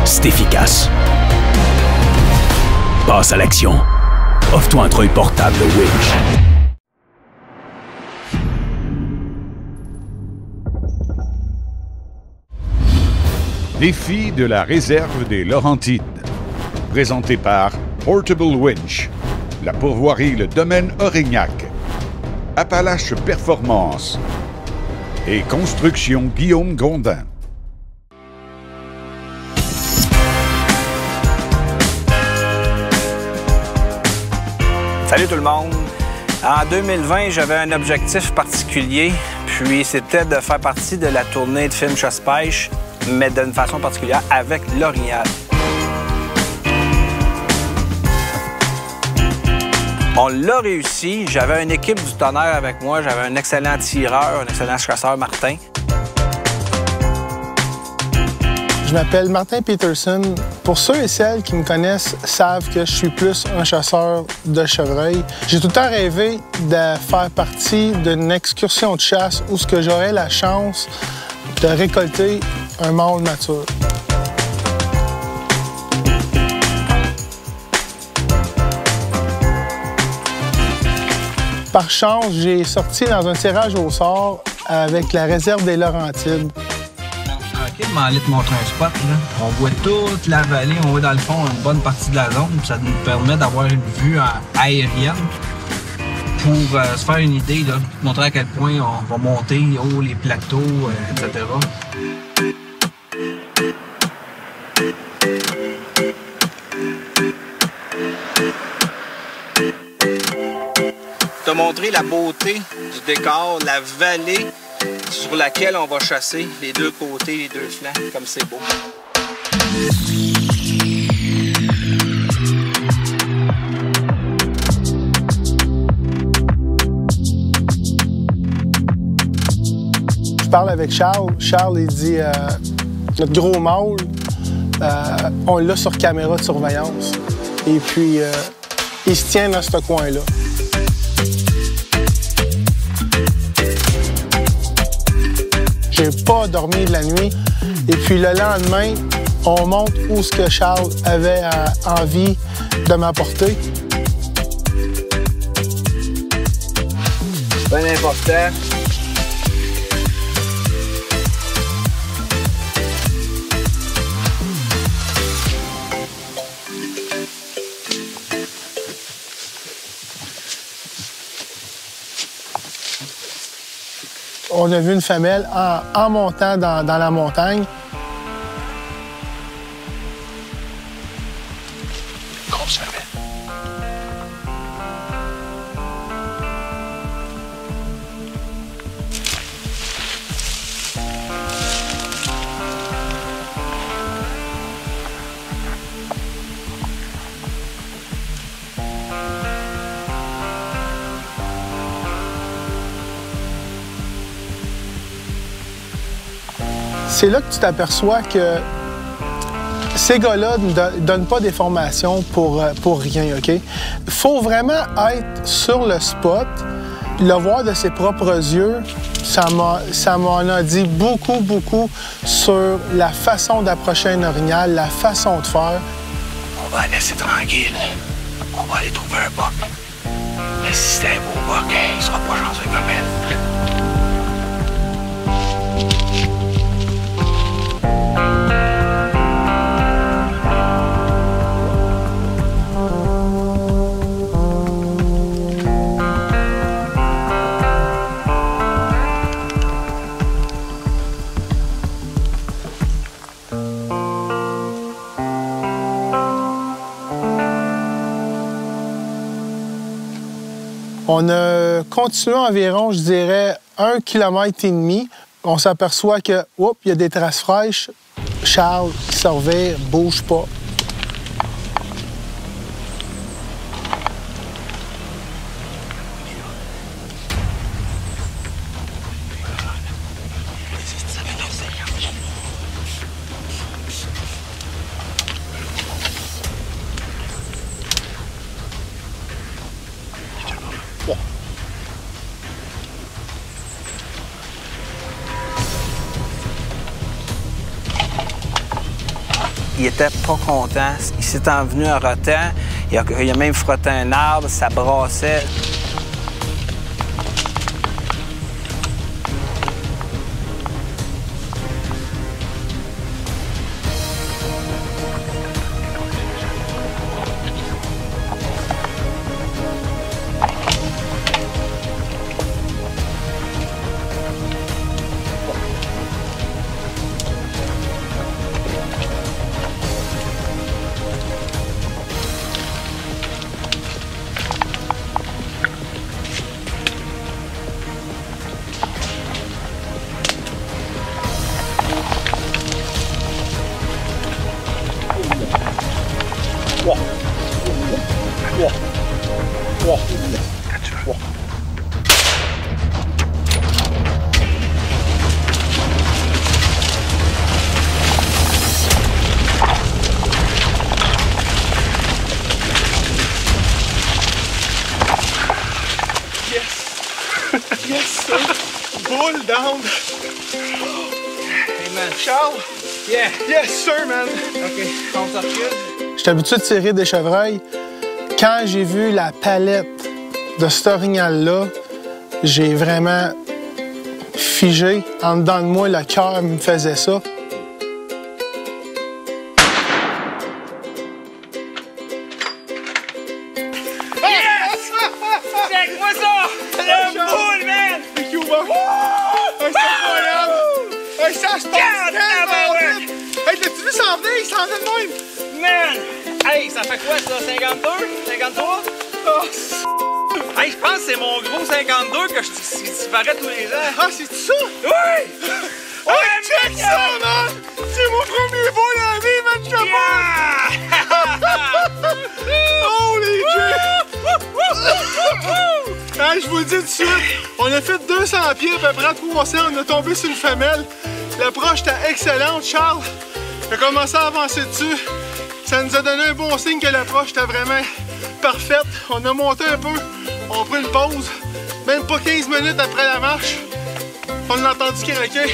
c'est efficace. Passe à l'action. Offre-toi un treuil portable Winch. Défi de la réserve des Laurentides. Présenté par Portable Winch, la pourvoirie Le Domaine Orignac, Appalaches Performance et Construction Guillaume Grondin. Salut tout le monde! En 2020, j'avais un objectif particulier, puis c'était de faire partie de la tournée de film Chasse-Pêche, mais d'une façon particulière avec l'Orignal. On l'a réussi. J'avais une équipe du tonnerre avec moi. J'avais un excellent tireur, un excellent chasseur, Martin. Je m'appelle Martin Peterson. Pour ceux et celles qui me connaissent savent que je suis plus un chasseur de chevreuil. J'ai tout le temps rêvé de faire partie d'une excursion de chasse où j'aurais la chance de récolter un mâle mature. Par chance, j'ai sorti dans un tirage au sort avec la réserve des Laurentides. OK, je m'en allais te montrer un spot. Là. On voit toute la vallée, on voit dans le fond une bonne partie de la zone. Ça nous permet d'avoir une vue aérienne pour se faire une idée, là, montrer à quel point on va monter haut les plateaux, etc. Te montrer la beauté du décor, la vallée sur laquelle on va chasser, les deux côtés, les deux flancs, comme c'est beau. Je parle avec Charles. Charles, il dit notre gros mâle, on l'a sur caméra de surveillance. Et puis, il se tient dans ce coin-là. J'ai pas dormi de la nuit. Et puis le lendemain, on monte où ce que Charles avait envie de m'apporter. C'est bien important. On a vu une femelle en montant dans la montagne. Grosse femelle. C'est là que tu t'aperçois que ces gars-là ne donnent pas des formations pour rien, OK? Il faut vraiment être sur le spot, le voir de ses propres yeux. Ça m'en a dit beaucoup, beaucoup sur la façon d'approcher un orignal, la façon de faire. On va la laisser tranquille. On va aller trouver un boc. Mais si c'est un beau boc, il sera pas chanceux comme elle. On a continué environ, je dirais, 1,5 km. On s'aperçoit que, oups, il y a des traces fraîches. Charles, se revire, bouge pas. il était pas content. Il s'est envenu en rotant. Il a même frotté un arbre, ça brassait. Yes, sir. Bull down. Hey, man. Charles. Yeah. Yes, sir, man. OK, on se recule. J'étais habitué de tirer des chevreuils. Quand j'ai vu la palette de cet orignal-là, j'ai vraiment figé. En dedans de moi, le cœur me faisait ça. Check-moi ça! Le boule, man! C'est incroyable! Hey, ça se passe tellement vite! Hey, l'as-tu vu s'en venir? Il s'en vient de même! Man! Hey, ça fait quoi ça? 52? 53? Oh, Hey, je pense que c'est mon gros 52 que je disparais tous les ans. ah, c'est ça? Oui! Hey, check ça, man! C'est mon premier vol à la vie, man! Je te parle! Holy shit! Hey, je vous le dis tout de suite, on a fait 200 pieds, à peu près 300, on a tombé sur une femelle. L'approche était excellente, Charles. Il a commencé à avancer dessus. Ça nous a donné un bon signe que l'approche était vraiment parfaite. On a monté un peu, on a pris une pause. Même pas 15 minutes après la marche, on l'a entendu craquer.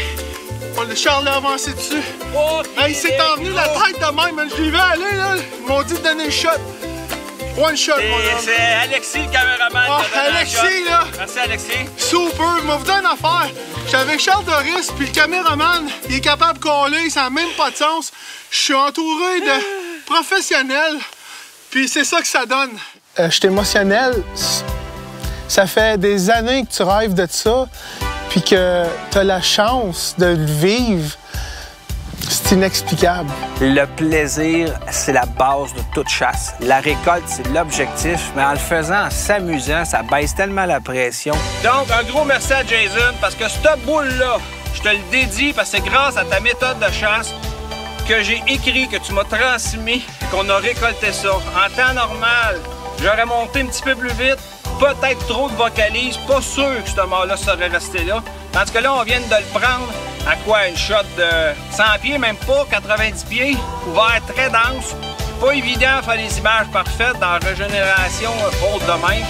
Charles a avancé dessus. Oh, Hey, il s'est envenu la tête de même, man. Je l'ai vu aller, là. Ils m'ont dit de donner un shot. One shot, mon homme. C'est Alexis, le caméraman. Ah, qui a donné un Alexis, shot. là. Merci, Alexis. Super. Je vais vous dire une affaire. J'étais avec Charles Doris, puis le caméraman, il est capable de coller, ça n'a même pas de sens. Je suis entouré de professionnels, puis c'est ça que ça donne. Je suis émotionnel. Ça fait des années que tu rêves de ça, puis que tu as la chance de le vivre. C'est inexplicable. Le plaisir, c'est la base de toute chasse. La récolte, c'est l'objectif, mais en le faisant, en s'amusant, ça baisse tellement la pression. Donc, un gros merci à Jason, parce que cette boule-là, je te le dédie, parce que c'est grâce à ta méthode de chasse que j'ai écrit, que tu m'as transmis, qu'on a récolté ça. En temps normal, j'aurais monté un petit peu plus vite, peut-être trop de vocalises, pas sûr que ce mort-là serait resté là. Tandis que là, on vient de le prendre à quoi? Une shot de 100 pieds, même pas, 90 pieds, couvert très dense. Pas évident de faire des images parfaites dans la régénération haute de même.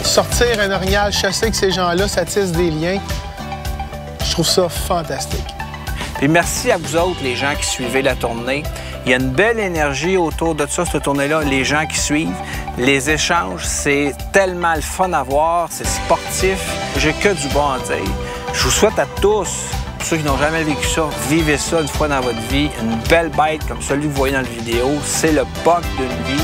Sortir un orignal, chasser avec ces gens-là, ça tisse des liens. Je trouve ça fantastique. Puis merci à vous autres, les gens qui suivez la tournée. Il y a une belle énergie autour de ça, cette tournée-là. Les gens qui suivent, les échanges, c'est tellement le fun à voir, c'est sportif. J'ai que du bon à dire. Je vous souhaite à tous, pour ceux qui n'ont jamais vécu ça, vivez ça une fois dans votre vie. Une belle bête comme celui que vous voyez dans la vidéo, c'est le buck d'une vie.